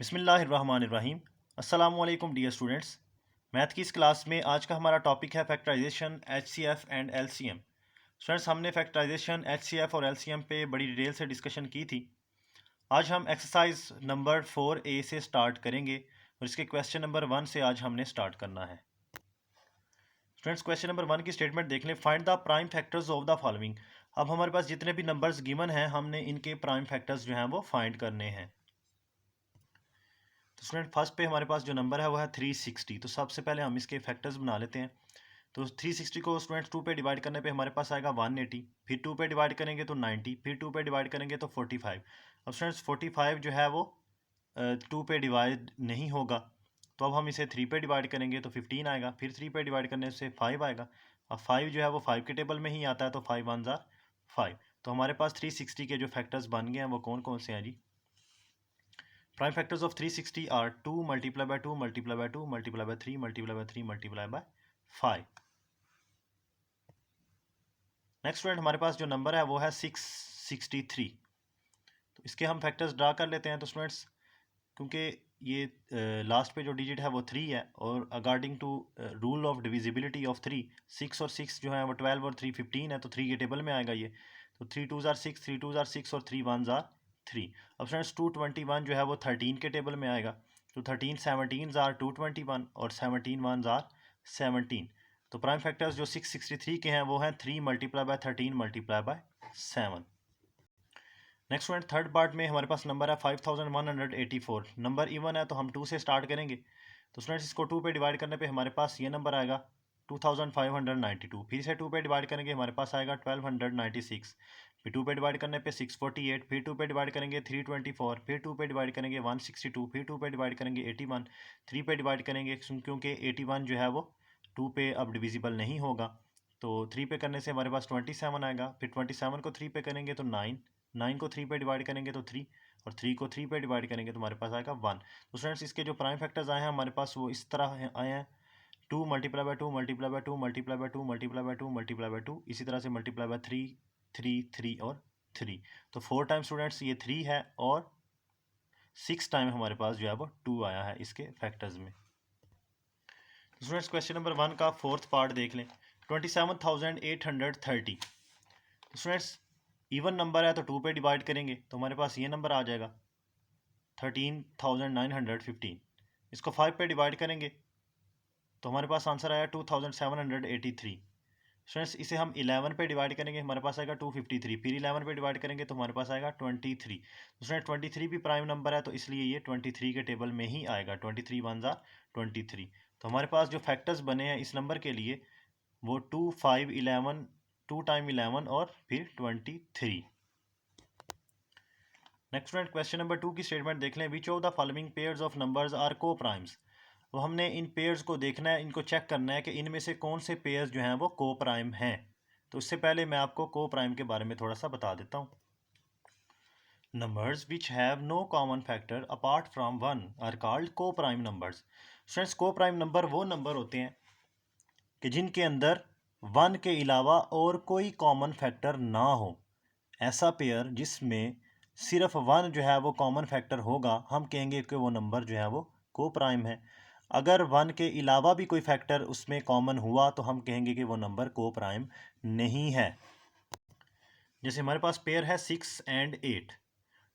बिस्मिल्लाहिर्रहमानिर्रहीम। अस्सलामुअलैकुम dear students. Math की इस क्लास में आज का हमारा टॉपिक है factorization, HCF and LCM. Students, हमने फैक्टराइजेशन, एचसीएफ और एलसीएम पे बड़ी डिटेल से डिस्कशन की थी। आज हम एक्सरसाइज नंबर 4A से स्टार्ट करेंगे और इसके क्वेश्चन नंबर 1 से आज हमने स्टार्ट करना है। स्टूडेंट्स, क्वेश्चन नंबर 1 की स्टेटमेंट देख लें। Find the prime factors of the following. अब हमारे पास जितने भी नंबर्स गिवन हैं, हमने इनके प्राइम फैक्टर्स जो हैं वो फाइंड करने हैं। तो स्टूडेंट, फर्स्ट पे हमारे पास जो नंबर है वो है 360। तो सबसे पहले हम इसके फैक्टर्स बना लेते हैं। तो 360 को स्टूडेंट्स 2 पे डिवाइड करने पे हमारे पास आएगा 180, फिर 2 पे डिवाइड करेंगे तो 90, फिर 2 पे डिवाइड करेंगे तो 45। अब स्टूडेंट्स 45 जो है वो 2 पे डिवाइड नहीं होगा, तो अब हम इसे 3 पे डिवाइड करेंगे तो 15 आएगा, फिर 3 पे डिवाइड करने से 5 आएगा। अब 5 जो है वो 5 के टेबल में ही आता है, तो 5 1 ज़ार 5। तो हमारे पास 360 के जो फैक्टर्स बन गए हैं वो कौन कौन से हैं जी। Prime factors of 360 are 2 multiplied by 2 multiplied by 2 multiplied by 3 multiplied by 3 multiplied by 5। Next student, हमारे पास जो नंबर है वो है 663। तो इसके हम फैक्टर्स ड्रा कर लेते हैं। तो स्टूडेंट्स, क्योंकि ये लास्ट पे जो डिजिट है वो 3 है और according to rule of divisibility of 3, 6 और 6 जो है वो 12 और 3 15 है, तो 3 के टेबल में आएगा ये। तो 3 2 ज़ार 6, 3 2 ज़ार 6 और 3 1 ज़ार 3। अब फ्रेंड्स 221 जो है वो 13 के टेबल में आएगा। तो 13 17 ज़ार 221 और 17 1 ज़ार 17। तो प्राइम फैक्टर्स जो 663 के हैं वो हैं 3 multiply bye 13 multiply by 7। Next student, third part में हमारे पास नंबर है 5184। नंबर इवन है तो हम 2 से स्टार्ट करेंगे। तो स्टूडेंट्स, इसको 2 पे डिवाइड करने पे हमारे पास ये नंबर आएगा 2592। फिर से 2 पे डिवाइड करेंगे, हमारे पास आएगा 1296। फिर 2 पे डिवाइड करने पे 648, फिर 2 पे डिवाइड करेंगे 324, फिर 2 पे डिवाइड करेंगे 162, फिर 2 पे डिवाइड करेंगे 81, 3 पे डिवाइड करेंगे क्योंकि 81 जो है वो 2 पे अब डिविजिबल नहीं होगा, तो 3 पे करने से हमारे पास 27 आएगा। फिर 27 को 3 पे करेंगे तो 9, 9 को 3 पे डिवाइड करेंगे तो 3, और 3 को 3 पे डिवाइड करेंगे तो हमारे पास आएगा 1। तो स्टूडेंट्स, इसके जो प्राइम फैक्टर्स आए हैं हमारे पास वो इस तरह आए हैं 2 multiply bye 2 multiply bye 2 multiply bye 2 multiply bye 2 multiply bye 2, इसी तरह से मल्टीप्लाई बाय 3 3 3 और 3। तो 4 टाइम स्टूडेंट्स ये 3 है और 6 टाइम हमारे पास जो है वो 2 आया है इसके फैक्टर्स में। स्टूडेंट्स, क्वेश्चन नंबर 1 का फोर्थ पार्ट देख लें। 27,830। तो स्टूडेंट्स, इवन नंबर है तो 2 पे डिवाइड करेंगे तो हमारे पास ये नंबर आ जाएगा 13,915। इसको 5 पे डिवाइड करेंगे तो हमारे पास आंसर आया 2,783। स्टूडेंट्स, इसे हम 11 पे डिवाइड करेंगे, हमारे पास आएगा 253। फिर 11 पे डिवाइड करेंगे तो हमारे पास आएगा 23। तो स्टूडेंट 23 भी प्राइम नंबर है, तो इसलिए ये 23 के टेबल में ही आएगा। 23 1 ज़ार 23। तो हमारे पास जो फैक्टर्स बने हैं इस नंबर के लिए वो 2 5 11, 2 टाइम 11 और फिर 23। नेक्स्ट स्टूडेंट, क्वेश्चन नंबर 2 की स्टेटमेंट देख लें। Which of the following pairs of numbers are co primes. तो हमने इन पेयर्स को देखना है, इनको चेक करना है कि इनमें से कौन से पेयर्स जो हैं वो को प्राइम हैं। तो इससे पहले मैं आपको को प्राइम के बारे में थोड़ा सा बता देता हूँ। Numbers which have no common factor apart from 1 are called co prime numbers. Students, co prime number वो नंबर होते हैं कि जिनके अंदर 1 के अलावा और कोई कॉमन फैक्टर ना हो। ऐसा पेयर जिसमें सिर्फ 1 जो है वो कॉमन फैक्टर होगा, हम कहेंगे कि वो नंबर जो है वो को प्राइम है। अगर 1 के अलावा भी कोई फैक्टर उसमें कॉमन हुआ तो हम कहेंगे कि वो नंबर को प्राइम नहीं है। जैसे हमारे पास पेयर है 6 एंड 8।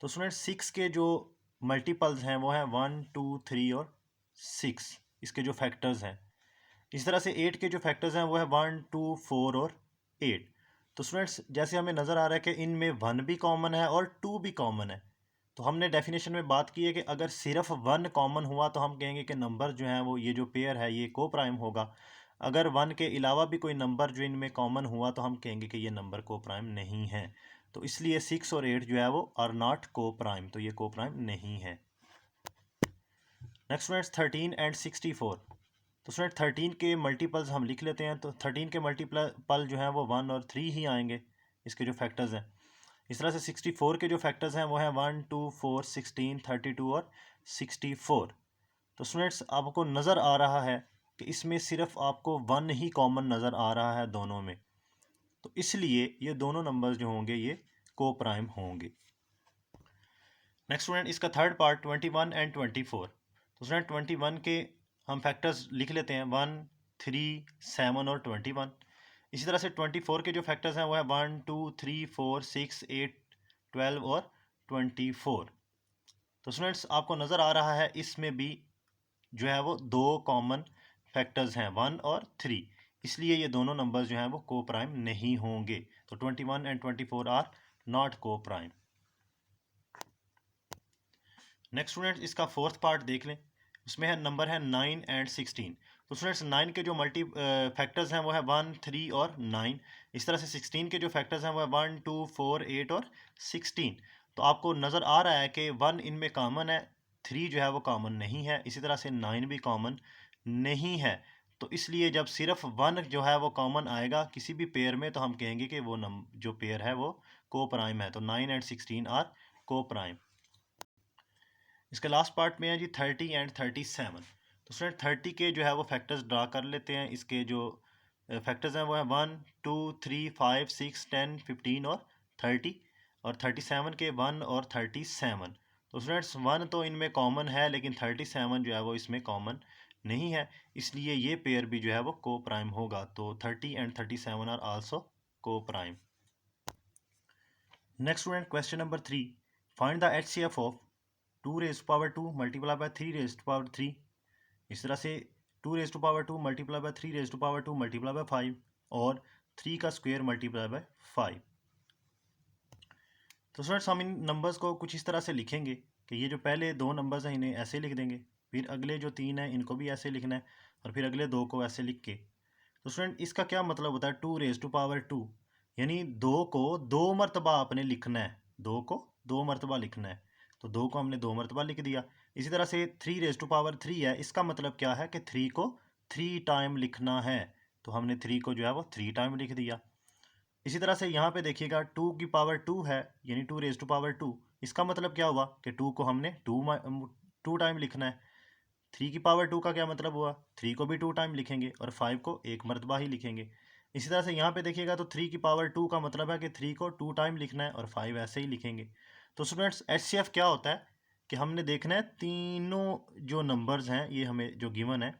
तो स्टूडेंट, 6 के जो मल्टीपल्स हैं वो हैं 1 2 3 और 6, इसके जो फैक्टर्स हैं। इस तरह से 8 के जो फैक्टर्स हैं वो है 1 2 4 और 8। तो स्टूडेंट्स, जैसे हमें नज़र आ रहा है कि इनमें 1 भी कॉमन है और 2 भी कॉमन है, तो हमने डेफिनेशन में बात की है कि अगर सिर्फ 1 कॉमन हुआ तो हम कहेंगे कि नंबर जो है वो ये जो पेयर है ये को प्राइम होगा। अगर 1 के अलावा भी कोई नंबर जो इनमें कॉमन हुआ तो हम कहेंगे कि ये नंबर को प्राइम नहीं है। तो इसलिए 6 और 8 जो है वो आर नॉट को प्राइम, तो ये को प्राइम नहीं है। Next students, 13 and 64। तो स्टूडेंट 13 के मल्टीपल्स हम लिख लेते हैं। तो 13 के मल्टीपल जो हैं वो 1 और 3 ही आएंगे, इसके जो फैक्टर्स हैं। इस तरह से 64 के जो फैक्टर्स हैं वो हैं 1 2 4 16 32 और 64। तो स्टूडेंट्स, आपको नज़र आ रहा है कि इसमें सिर्फ आपको 1 ही कॉमन नज़र आ रहा है दोनों में, तो इसलिए ये दोनों नंबर्स जो होंगे ये को प्राइम होंगे। नेक्स्ट स्टूडेंट इसका थर्ड पार्ट 21 एंड 24। तो स्टूडेंट 21 के हम फैक्टर्स लिख लेते हैं 1, 3, 7 और 21। इसी तरह से 24 के जो फैक्टर्स हैं वो है 1, 2, 3, 4, 6, 8, 12 और 24। तो स्टूडेंट्स आपको नज़र आ रहा है इसमें भी जो है वो दो कॉमन फैक्टर्स हैं 1 और 3, इसलिए ये दोनों नंबर्स जो हैं वो को प्राइम नहीं होंगे। तो 21 एंड 24 आर नॉट को प्राइम। नेक्स्ट स्टूडेंट्स इसका फोर्थ पार्ट देख लें, उसमें है नंबर है 9 एंड 16। तो स्टूडेंट्स 9 के जो मल्टी फैक्टर्स हैं वो है 1, 3 और 9। इस तरह से 16 के जो फैक्टर्स हैं वो है 1, 2, 4, 8 और 16। तो आपको नज़र आ रहा है कि 1 इनमें कॉमन है, 3 जो है वो कॉमन नहीं है, इसी तरह से 9 भी कॉमन नहीं है। तो इसलिए जब सिर्फ 1 जो है वो कॉमन आएगा किसी भी पेयर में तो हम कहेंगे कि वो जो पेयर है वो को प्राइम है। तो 9 एंड 16 आर को प्राइम। इसके लास्ट पार्ट में है जी 30 एंड 37। तो स्टूडेंट 30 के जो है वो फैक्टर्स ड्रा कर लेते हैं। इसके जो फैक्टर्स हैं वो है 1, 2, 3, 5, 6, 10, 15 और 30। और 37 के 1 और 37। तो स्टूडेंट्स 1 तो इनमें कॉमन है लेकिन 37 जो है वो इसमें कॉमन नहीं है, इसलिए ये पेयर भी जो है वो को प्राइम होगा। तो 30 and 37 are also co prime. Next student question number 3, find the HCF of 2 raise to power 2 multiply by 3 raise to power 3। इस तरह से 2 raise to power 2 multiply by 3 raise to power 2 multiply by 5 और 3 का square multiply by 5। तो students हम इन numbers को कुछ इस तरह से लिखेंगे कि ये जो पहले दो नंबर्स हैं इन्हें ऐसे लिख देंगे, फिर अगले जो 3 हैं इनको भी ऐसे लिखना है और फिर अगले 2 को ऐसे लिख के। तो स्टूडेंट इसका क्या मतलब होता है 2 रेज़ टू पावर 2, यानी 2 को 2 मरतबा आपने लिखना है, 2 को 2 मरतबा लिखना है। तो 2 को हमने 2 मरतबा लिख दिया। इसी तरह से 3 रेज़ टू पावर 3 है, इसका मतलब क्या है कि 3 को 3 टाइम लिखना है। तो हमने 3 को जो है वो 3 टाइम लिख दिया। इसी तरह से यहाँ पे देखिएगा 2 की पावर 2 है, यानी 2 रेज़ टू पावर 2। इसका मतलब क्या हुआ कि 2 को हमने 2 टाइम लिखना है। 3 की पावर 2 का क्या मतलब हुआ, 3 को भी 2 टाइम लिखेंगे और 5 को एक मरतबा ही लिखेंगे। इसी तरह से यहाँ पे देखिएगा तो 3 की पावर 2 का मतलब है कि 3 को 2 टाइम लिखना है और 5 ऐसे ही लिखेंगे। तो स्टूडेंट्स HCF क्या होता है कि हमने देखना है तीनों जो नंबर्स हैं ये हमें जो गिवन है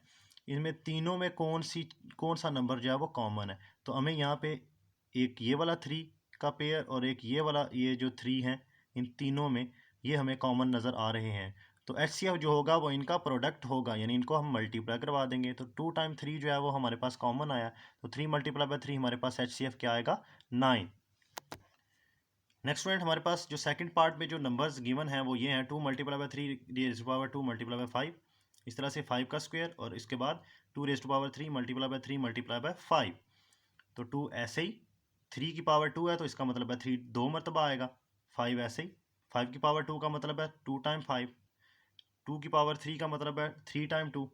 इनमें तीनों में कौन सा नंबर जो है वो कॉमन है। तो हमें यहाँ पे एक ये वाला 3 का पेयर और एक ये वाला ये जो 3 हैं इन तीनों में ये हमें कॉमन नज़र आ रहे हैं। तो HCF जो होगा वो इनका प्रोडक्ट होगा, यानी इनको हम मल्टीप्लाई करवा देंगे। तो 2 टाइम 3 जो है वो हमारे पास कॉमन आया, तो 3 मल्टीप्लाई बाय 3 हमारे पास HCF क्या आएगा 9। नेक्स्ट स्टूडेंट हमारे पास जो सेकंड पार्ट में जो नंबर्स गिवन हैं वो ये हैं 2 multiply by 3 raise to power 2 multiply by 5। इस तरह से 5 का स्क्वायर और इसके बाद 2 raise to power 3 multiply by 3 multiply by 5। तो 2 ऐसे ही 3 की पावर 2 है तो इसका मतलब है 3 दो मरतबा आएगा। 5 ऐसे ही 5 की पावर 2 का मतलब है 2 टाइम 5। 2 की पावर 3 का मतलब है 3 टाइम 2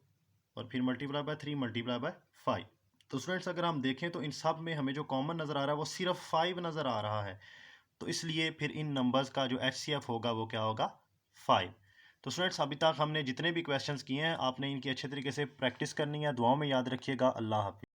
और फिर मल्टीप्लाई बाय 3 मल्टीप्लाई बाय 5। तो स्टूडेंट्स अगर हम देखें तो इन सब में हमें जो कॉमन नज़र आ रहा है वो सिर्फ 5 नज़र आ रहा है। तो इसलिए फिर इन नंबर्स का जो HCF होगा वो क्या होगा 5। तो स्टूडेंट्स अभी तक हमने जितने भी क्वेश्चंस किए हैं आपने इनकी अच्छे तरीके से प्रैक्टिस करनी है। दुआओं में याद रखिएगा। अल्लाह हाफिज़।